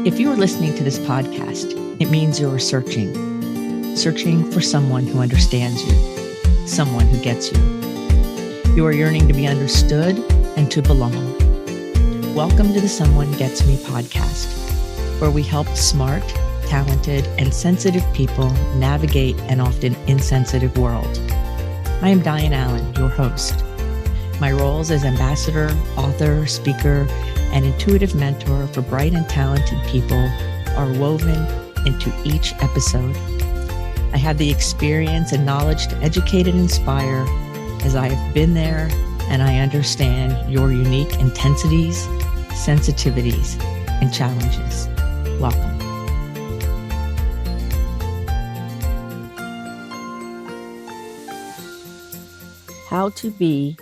If you are listening to this podcast, it means you're searching for someone who understands you, someone who gets you. You are yearning to be understood and to belong. Welcome to the Someone Gets Me podcast, where we help smart, talented, and sensitive people navigate an often insensitive world. I am Dianne A, your host. My roles as ambassador, author, speaker, and intuitive mentor for bright and talented people are woven into each episode. I have the experience and knowledge to educate and inspire, as I have been there and I understand your unique intensities, sensitivities, and challenges. Welcome. How to be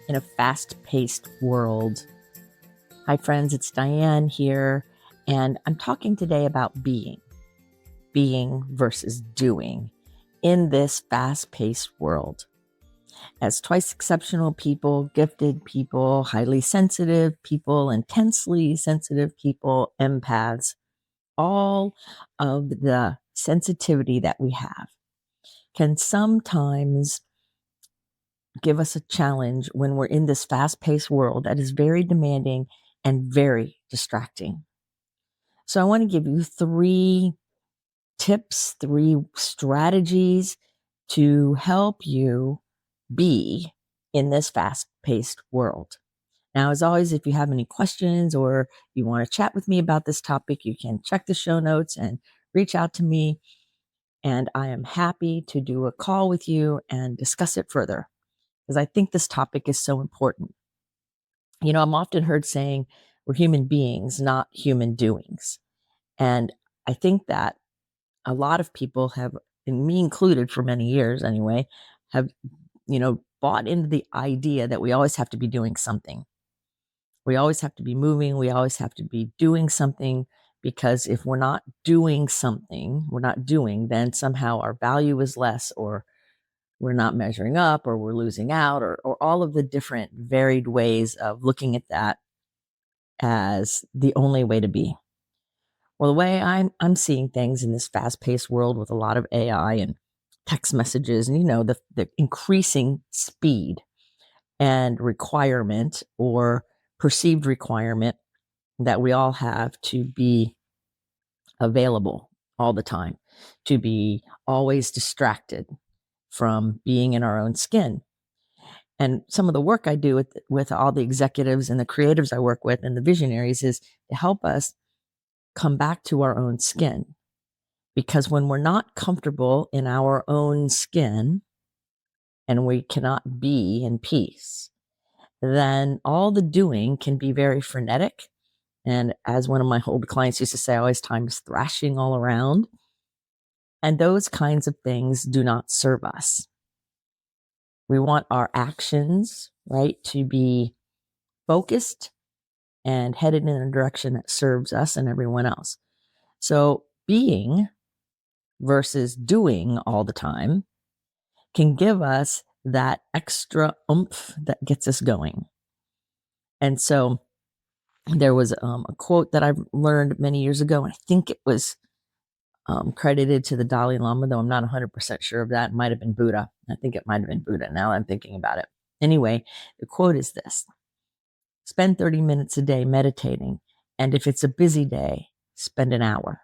in a fast-paced world. Hi friends, it's Dianne here, and I'm talking today about being versus doing in this fast-paced world. As twice exceptional people, gifted people, highly sensitive people, intensely sensitive people, empaths, all of the sensitivity that we have can sometimes give us a challenge when we're in this fast-paced world that is very demanding and very distracting. So I want to give you 3 tips, 3 strategies to help you be in this fast-paced world. Now, as always, if you have any questions or you want to chat with me about this topic, you can check the show notes and reach out to me. And I am happy to do a call with you and discuss it further, because I think this topic is so important. You know, I'm often heard saying we're human beings, not human doings. And I think that a lot of people have, and me included for many years anyway, have, bought into the idea that we always have to be doing something. We always have to be moving. We always have to be doing something, because if we're not doing something, then somehow our value is less, or we're not measuring up, or we're losing out, or all of the different varied ways of looking at that as the only way to be. Well, the way I'm seeing things in this fast-paced world with a lot of AI and text messages and, the increasing speed and requirement or perceived requirement that we all have to be available all the time, to be always distracted from being in our own skin. And some of the work I do with all the executives and the creatives I work with and the visionaries is to help us come back to our own skin. Because when we're not comfortable in our own skin and we cannot be in peace, then all the doing can be very frenetic. And as one of my old clients used to say, always time is thrashing all around. And those kinds of things do not serve us. We want our actions, right, to be focused and headed in a direction that serves us and everyone else. So being versus doing all the time can give us that extra oomph that gets us going. And so there was a quote that I've learned many years ago, and I think it was credited to the Dalai Lama, though I'm not 100% sure of that. It might have been Buddha. I think it might have been Buddha now that I'm thinking about it. Anyway, the quote is this: spend 30 minutes a day meditating, and if it's a busy day, spend an hour.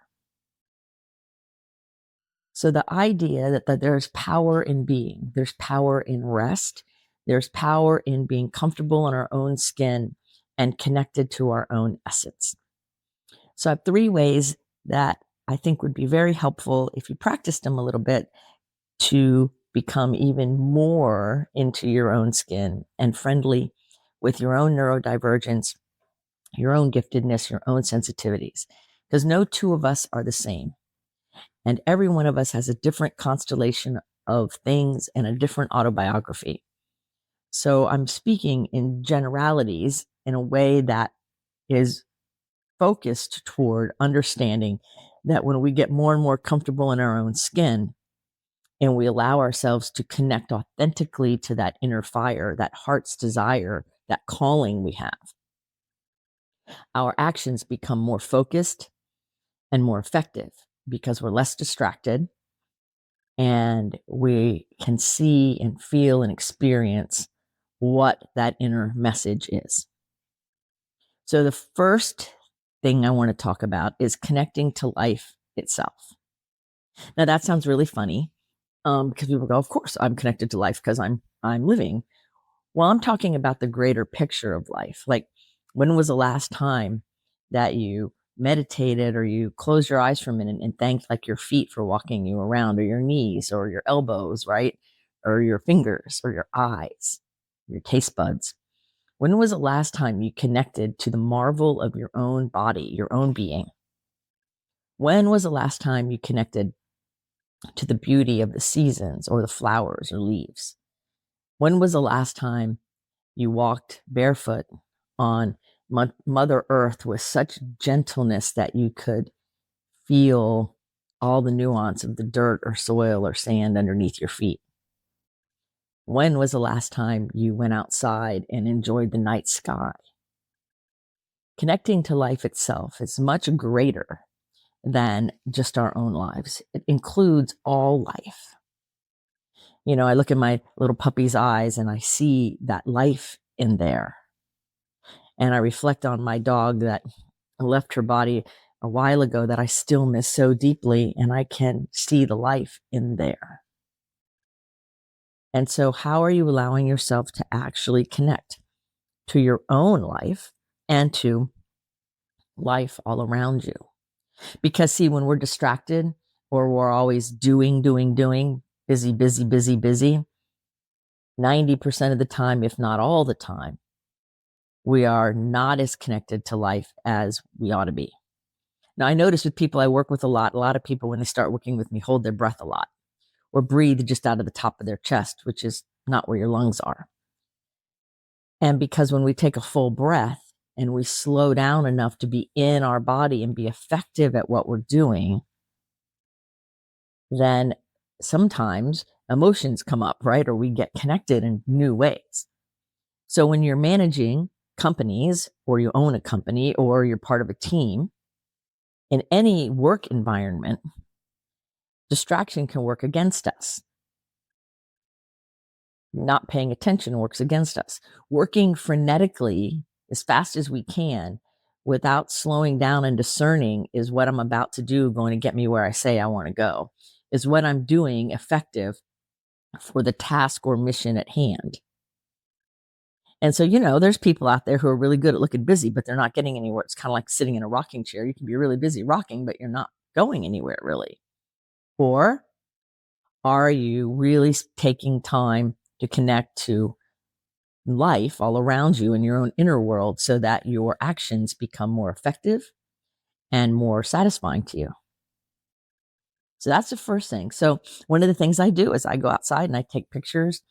So the idea that there's power in being, there's power in rest, there's power in being comfortable in our own skin and connected to our own essence. So I have 3 ways that I think would be very helpful if you practiced them a little bit to become even more into your own skin and friendly with your own neurodivergence, your own giftedness, your own sensitivities. Because no 2 of us are the same. And every one of us has a different constellation of things and a different autobiography. So I'm speaking in generalities in a way that is focused toward understanding that when we get more and more comfortable in our own skin and we allow ourselves to connect authentically to that inner fire, that heart's desire, that calling we have, our actions become more focused, and more effective because we're less distracted and we can see and feel and experience what that inner message is. So the first thing I want to talk about is connecting to life itself. Now that sounds really funny because people go, of course I'm connected to life because I'm living. Well, I'm talking about the greater picture of life. Like, when was the last time that you meditated or you closed your eyes for a minute and thanked like your feet for walking you around, or your knees or your elbows, right? Or your fingers or your eyes, your taste buds. When was the last time you connected to the marvel of your own body, your own being? When was the last time you connected to the beauty of the seasons or the flowers or leaves? When was the last time you walked barefoot on Mother Earth with such gentleness that you could feel all the nuance of the dirt or soil or sand underneath your feet? When was the last time you went outside and enjoyed the night sky? Connecting to life itself is much greater than just our own lives. It includes all life. You know, I look at my little puppy's eyes and I see that life in there. And I reflect on my dog that left her body a while ago that I still miss so deeply, and I can see the life in there. And so, how are you allowing yourself to actually connect to your own life and to life all around you? Because, see, when we're distracted or we're always doing, busy, 90% of the time, if not all the time, we are not as connected to life as we ought to be. Now, I notice with people I work with a lot of people, when they start working with me, hold their breath a lot or breathe just out of the top of their chest, which is not where your lungs are. And because when we take a full breath and we slow down enough to be in our body and be effective at what we're doing, then sometimes emotions come up, right? Or we get connected in new ways. So when you're managing companies, or you own a company, or you're part of a team, in any work environment, distraction can work against us. Not paying attention works against us. Working frenetically as fast as we can without slowing down and discerning, is what I'm about to do going to get me where I say I want to go? Is what I'm doing effective for the task or mission at hand? And so, you know, there's people out there who are really good at looking busy, but they're not getting anywhere. It's kind of like sitting in a rocking chair. You can be really busy rocking, but you're not going anywhere really. Or are you really taking time to connect to life all around you in your own inner world so that your actions become more effective and more satisfying to you? So that's the first thing. So one of the things I do is I go outside and I take pictures,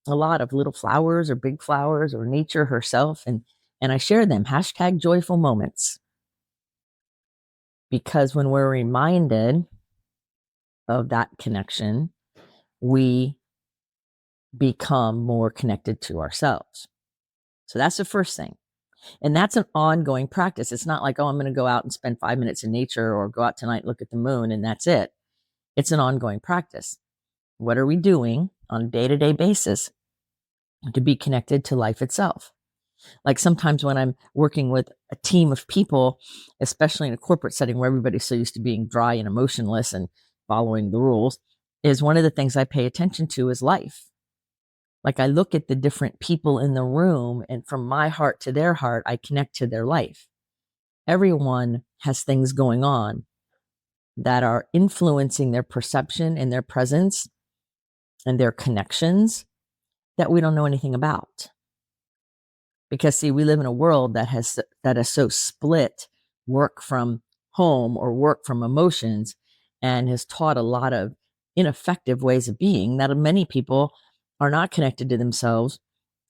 a lot of little flowers or big flowers or nature herself, and I share them, hashtag joyful moments. Because when we're reminded of that connection, we become more connected to ourselves. So that's the first thing. And that's an ongoing practice. It's not like, oh, I'm going to go out and spend 5 minutes in nature or go out tonight and look at the moon and that's it. It's an ongoing practice. What are we doing on a day-to-day basis to be connected to life itself? Like sometimes when I'm working with a team of people, especially in a corporate setting where everybody's so used to being dry and emotionless and following the rules, is one of the things I pay attention to is life. Like I look at the different people in the room, and from my heart to their heart, I connect to their life. Everyone has things going on that are influencing their perception and their presence and their connections that we don't know anything about. Because see, we live in a world that is so split work from home or work from emotions, and has taught a lot of ineffective ways of being that many people are not connected to themselves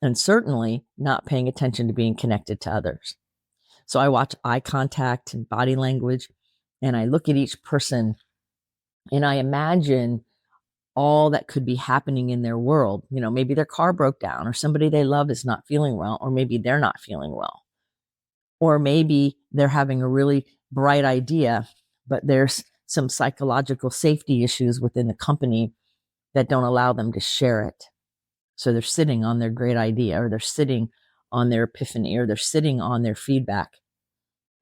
and certainly not paying attention to being connected to others. So I watch eye contact and body language, and I look at each person and I imagine all that could be happening in their world. You know, maybe their car broke down, or somebody they love is not feeling well, or maybe they're not feeling well. Or maybe they're having a really bright idea but there's some psychological safety issues within the company that don't allow them to share it. So they're sitting on their great idea, or they're sitting on their epiphany, or they're sitting on their feedback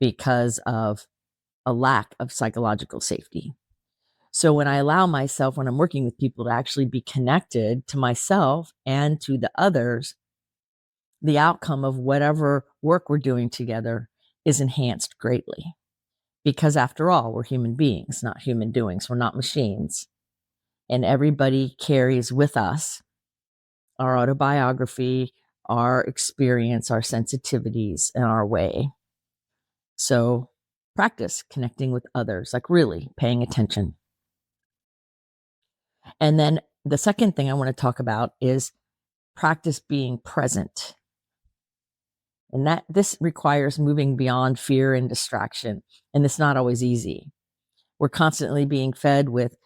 because of a lack of psychological safety. So when I allow myself, when I'm working with people, to actually be connected to myself and to the others, the outcome of whatever work we're doing together is enhanced greatly. Because after all, we're human beings, not human doings. We're not machines. And everybody carries with us our autobiography, our experience, our sensitivities, and our way. So practice connecting with others, like really paying attention. And then the second thing I want to talk about is practice being present. And that this requires moving beyond fear and distraction. And it's not always easy. We're constantly being fed with,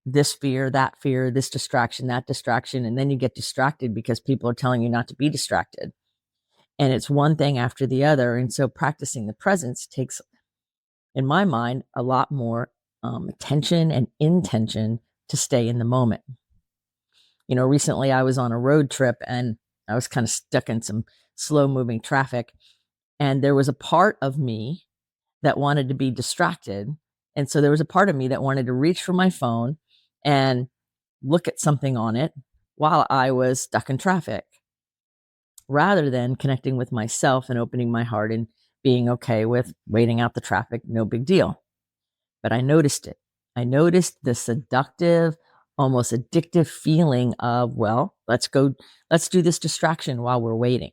this fear, this distraction, that distraction. And then you get distracted because people are telling you not to be distracted. And it's one thing after the other. And so practicing the presence takes, in my mind, a lot more attention and intention to stay in the moment. Recently I was on a road trip and I was kind of stuck in some slow moving traffic. And there was a part of me that wanted to be distracted. And so there was a part of me that wanted to reach for my phone and look at something on it while I was stuck in traffic, rather than connecting with myself and opening my heart and being okay with waiting out the traffic, no big deal. But I noticed it. I noticed the seductive, almost addictive feeling of, well, let's do this distraction while we're waiting.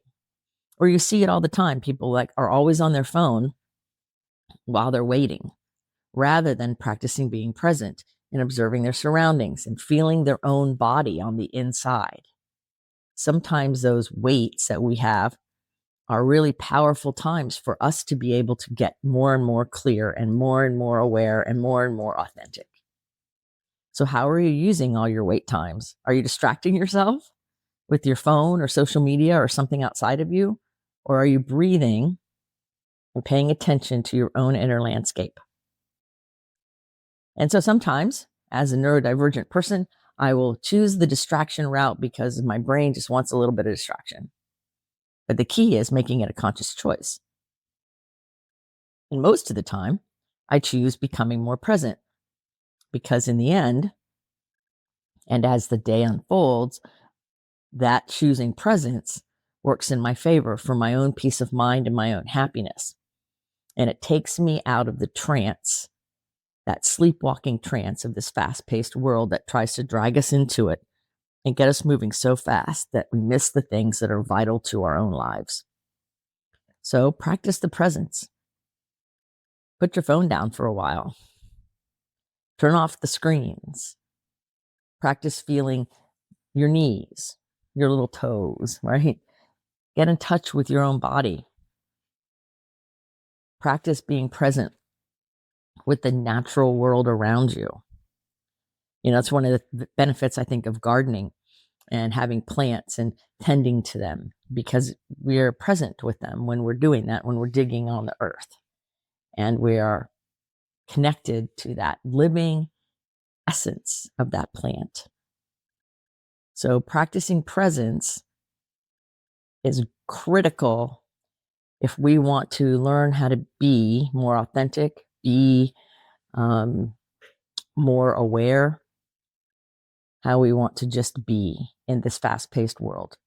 Or you see it all the time. People are always on their phone while they're waiting, rather than practicing being present and observing their surroundings and feeling their own body on the inside. Sometimes those waits that we have are really powerful times for us to be able to get more and more clear and more aware and more authentic. So how are you using all your wait times? Are you distracting yourself with your phone or social media or something outside of you? Or are you breathing and paying attention to your own inner landscape? And so sometimes, as a neurodivergent person, I will choose the distraction route because my brain just wants a little bit of distraction. But the key is making it a conscious choice. And most of the time, I choose becoming more present, because in the end, and as the day unfolds, that choosing presence works in my favor for my own peace of mind and my own happiness. And it takes me out of the trance, that sleepwalking trance of this fast-paced world that tries to drag us into it and get us moving so fast that we miss the things that are vital to our own lives. So practice the presence. Put your phone down for a while. Turn off the screens. Practice feeling your knees, your little toes, right? Get in touch with your own body. Practice being present with the natural world around you. It's one of the benefits, I think, of gardening and having plants and tending to them, because we are present with them when we're doing that, when we're digging on the earth. And we are connected to that living essence of that plant. So practicing presence is critical if we want to learn how to be more authentic, be more aware, how we want to just be in this fast-paced world.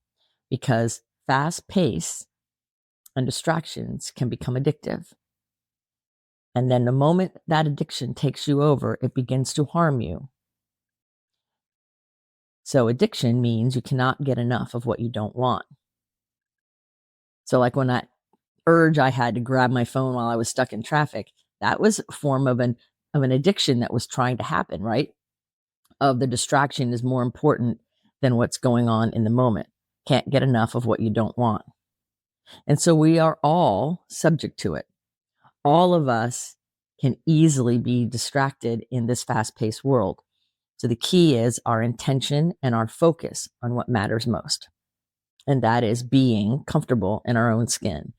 Because fast pace and distractions can become addictive. And then the moment that addiction takes you over, it begins to harm you. So addiction means you cannot get enough of what you don't want. So like when that urge I had to grab my phone while I was stuck in traffic, that was a form of an addiction that was trying to happen, right? Of the distraction is more important than what's going on in the moment. Can't get enough of what you don't want. And so we are all subject to it. All of us can easily be distracted in this fast-paced world. So the key is our intention and our focus on what matters most. And that is being comfortable in our own skin,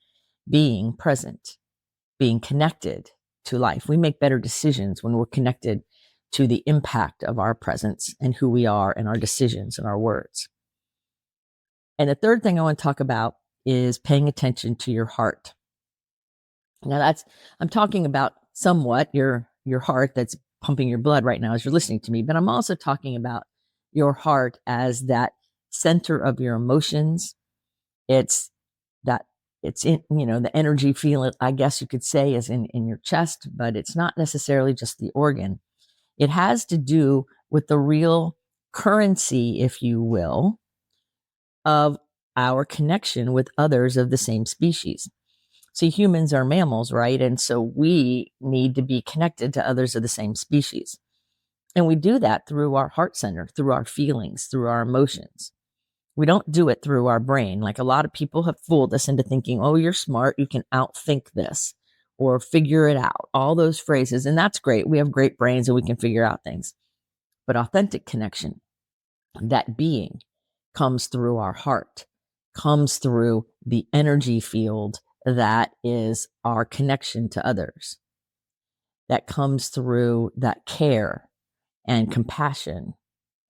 being present, being connected to life. We make better decisions when we're connected to the impact of our presence and who we are and our decisions and our words. And the third thing I want to talk about is paying attention to your heart. Now I'm talking about somewhat your heart that's pumping your blood right now as you're listening to me, but I'm also talking about your heart as that center of your emotions. It's in, the energy feeling, I guess you could say, is in your chest, but it's not necessarily just the organ. It has to do with the real currency, if you will, of our connection with others of the same species. See, humans are mammals, right? And so we need to be connected to others of the same species. And we do that through our heart center, through our feelings, through our emotions. We don't do it through our brain. Like a lot of people have fooled us into thinking, oh, you're smart, you can outthink this or figure it out. All those phrases. And that's great. We have great brains and we can figure out things. But authentic connection, that being, comes through our heart, comes through the energy field that is our connection to others, that comes through that care and compassion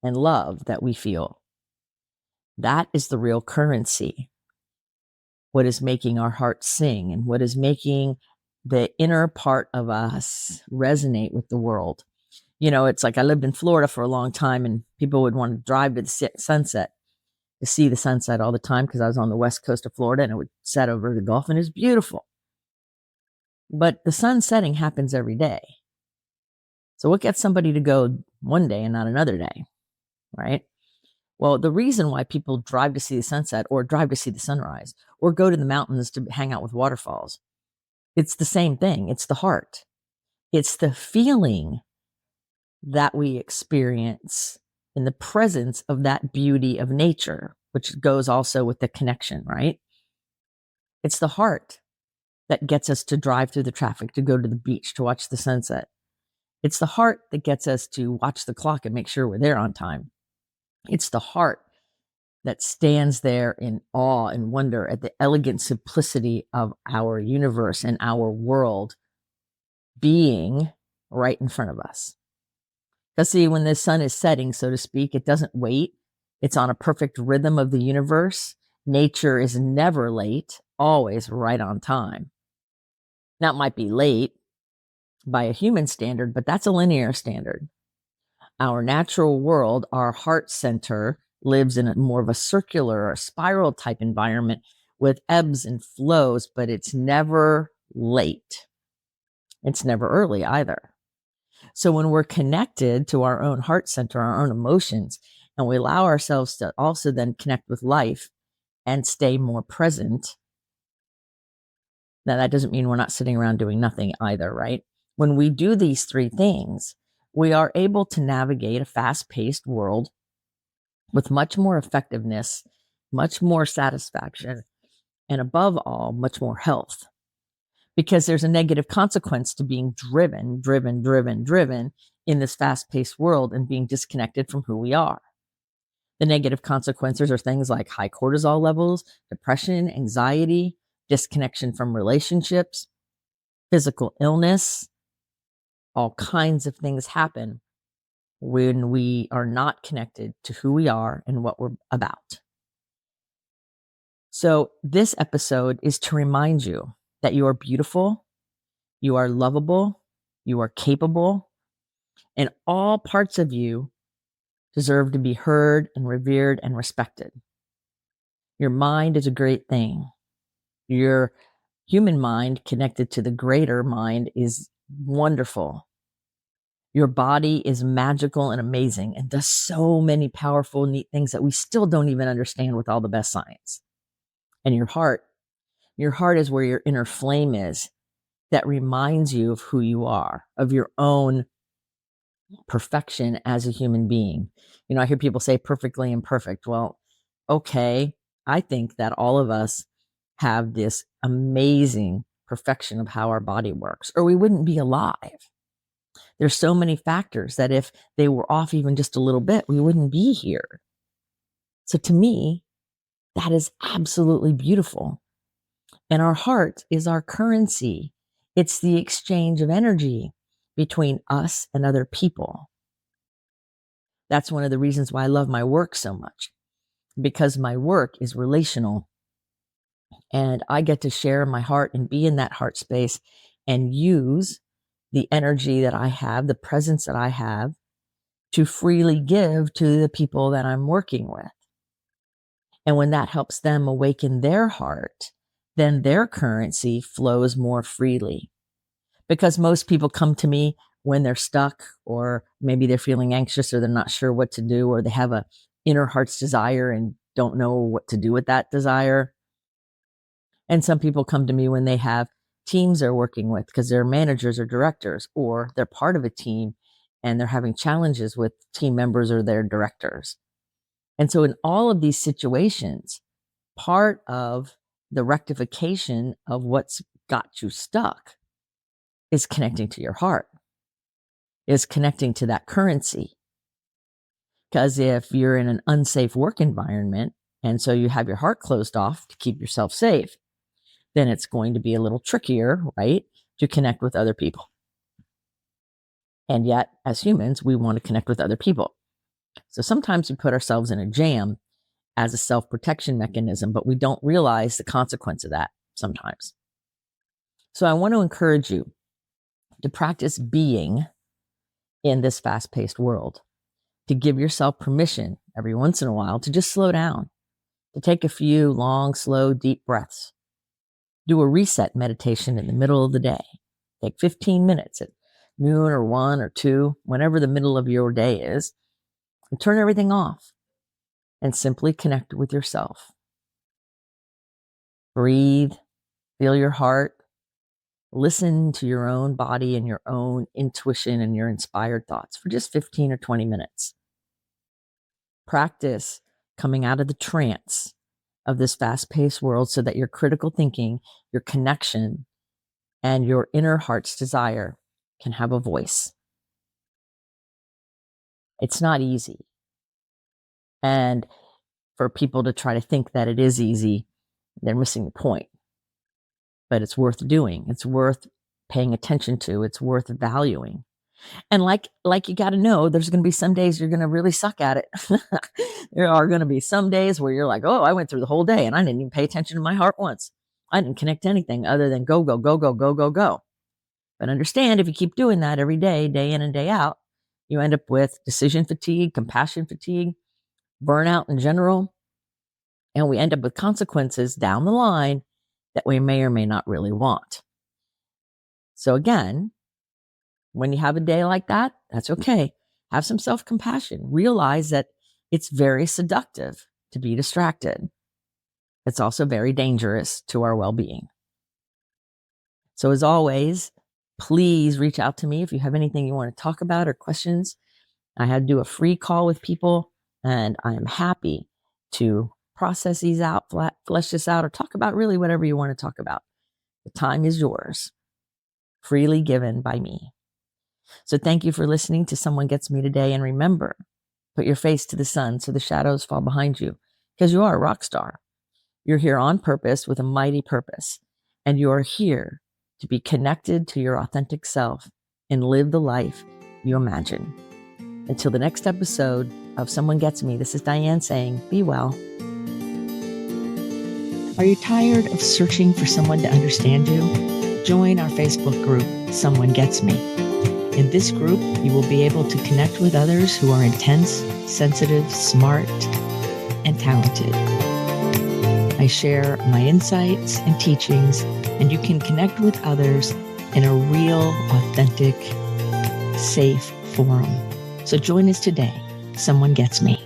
and love that we feel. That is the real currency. What is making our hearts sing and what is making the inner part of us resonate with the world. It's like I lived in Florida for a long time and people would want to drive to the sunset to see the sunset all the time because I was on the west coast of Florida and it would set over the Gulf and it's beautiful. But the sun setting happens every day. So what gets somebody to go one day and not another day, right? Well, the reason why people drive to see the sunset or drive to see the sunrise or go to the mountains to hang out with waterfalls, it's the same thing. It's the heart. It's the feeling that we experience in the presence of that beauty of nature, which goes also with the connection, right? It's the heart that gets us to drive through the traffic, to go to the beach, to watch the sunset. It's the heart that gets us to watch the clock and make sure we're there on time. It's the heart that stands there in awe and wonder at the elegant simplicity of our universe and our world being right in front of us. Because see, when the sun is setting, so to speak, it doesn't wait. It's on a perfect rhythm of the universe. Nature is never late, always right on time. Now, it might be late by a human standard, but that's a linear standard. Our natural world, our heart center, lives in a more of a circular or spiral type environment with ebbs and flows, but it's never late. It's never early either. So when we're connected to our own heart center, our own emotions, and we allow ourselves to also then connect with life and stay more present, now that doesn't mean we're not sitting around doing nothing either, right? When we do these three things, we are able to navigate a fast-paced world with much more effectiveness, much more satisfaction, and above all, much more health. Because there's a negative consequence to being driven in this fast-paced world and being disconnected from who we are. The negative consequences are things like high cortisol levels, depression, anxiety, disconnection from relationships, physical illness. All kinds of things happen when we are not connected to who we are and what we're about. So this episode is to remind you that you are beautiful, you are lovable, you are capable, and all parts of you deserve to be heard and revered and respected. Your mind is a great thing. Your human mind connected to the greater mind is wonderful. Your body is magical and amazing and does so many powerful, neat things that we still don't even understand with all the best science. And your heart is where your inner flame is that reminds you of who you are, of your own perfection as a human being. I hear people say perfectly imperfect. Well, okay, I think that all of us have this amazing perfection of how our body works, or we wouldn't be alive. There's so many factors that if they were off even just a little bit, we wouldn't be here. So to me, that is absolutely beautiful. And our heart is our currency. It's the exchange of energy between us and other people. That's one of the reasons why I love my work so much, because my work is relational and I get to share my heart and be in that heart space and use the energy that I have, the presence that I have, to freely give to the people that I'm working with. And when that helps them awaken their heart, then their currency flows more freely. Because most people come to me when they're stuck, or maybe they're feeling anxious, or they're not sure what to do, or they have a inner heart's desire and don't know what to do with that desire. And some people come to me when they have teams they're working with because they're managers or directors, or they're part of a team and they're having challenges with team members or their directors. And so in all of these situations, part of the rectification of what's got you stuck is connecting to your heart, is connecting to that currency. Because if you're in an unsafe work environment, and so you have your heart closed off to keep yourself safe, then it's going to be a little trickier, right, to connect with other people. And yet, as humans, we want to connect with other people. So sometimes we put ourselves in a jam as a self-protection mechanism, but we don't realize the consequence of that sometimes. So I want to encourage you to practice being in this fast-paced world, to give yourself permission every once in a while to just slow down, to take a few long, slow, deep breaths. Do a reset meditation in the middle of the day. Take 15 minutes at noon or 1 or 2, whenever the middle of your day is, and turn everything off and simply connect with yourself. Breathe, feel your heart, listen to your own body and your own intuition and your inspired thoughts for just 15 or 20 minutes. Practice coming out of the trance of this fast-paced world so that your critical thinking, your connection, and your inner heart's desire can have a voice. It's not easy. And for people to try to think that it is easy, they're missing the point. But it's worth doing. It's worth paying attention to. It's worth valuing. And like you got to know, there's going to be some days you're going to really suck at it. There are going to be some days where you're like, oh, I went through the whole day and I didn't even pay attention to my heart once. I didn't connect to anything other than go, go, go, go, go, go, go. But understand, if you keep doing that every day, day in and day out, you end up with decision fatigue, compassion fatigue, burnout in general. And we end up with consequences down the line that we may or may not really want. So again, when you have a day like that, that's okay. Have some self-compassion. Realize that it's very seductive to be distracted. It's also very dangerous to our well-being. So as always, please reach out to me if you have anything you want to talk about or questions. I had to do a free call with people, and I am happy to process these out, flesh this out, or talk about really whatever you want to talk about. The time is yours, freely given by me. So thank you for listening to Someone Gets Me today. And remember, put your face to the sun so the shadows fall behind you, because you are a rock star. You're here on purpose with a mighty purpose, and you're here to be connected to your authentic self and live the life you imagine. Until the next episode of Someone Gets Me, this is Dianne saying, be well. Are you tired of searching for someone to understand you? Join our Facebook group, Someone Gets Me. In this group, you will be able to connect with others who are intense, sensitive, smart, and talented. I share my insights and teachings, and you can connect with others in a real, authentic, safe forum. So join us today. Someone Gets Me.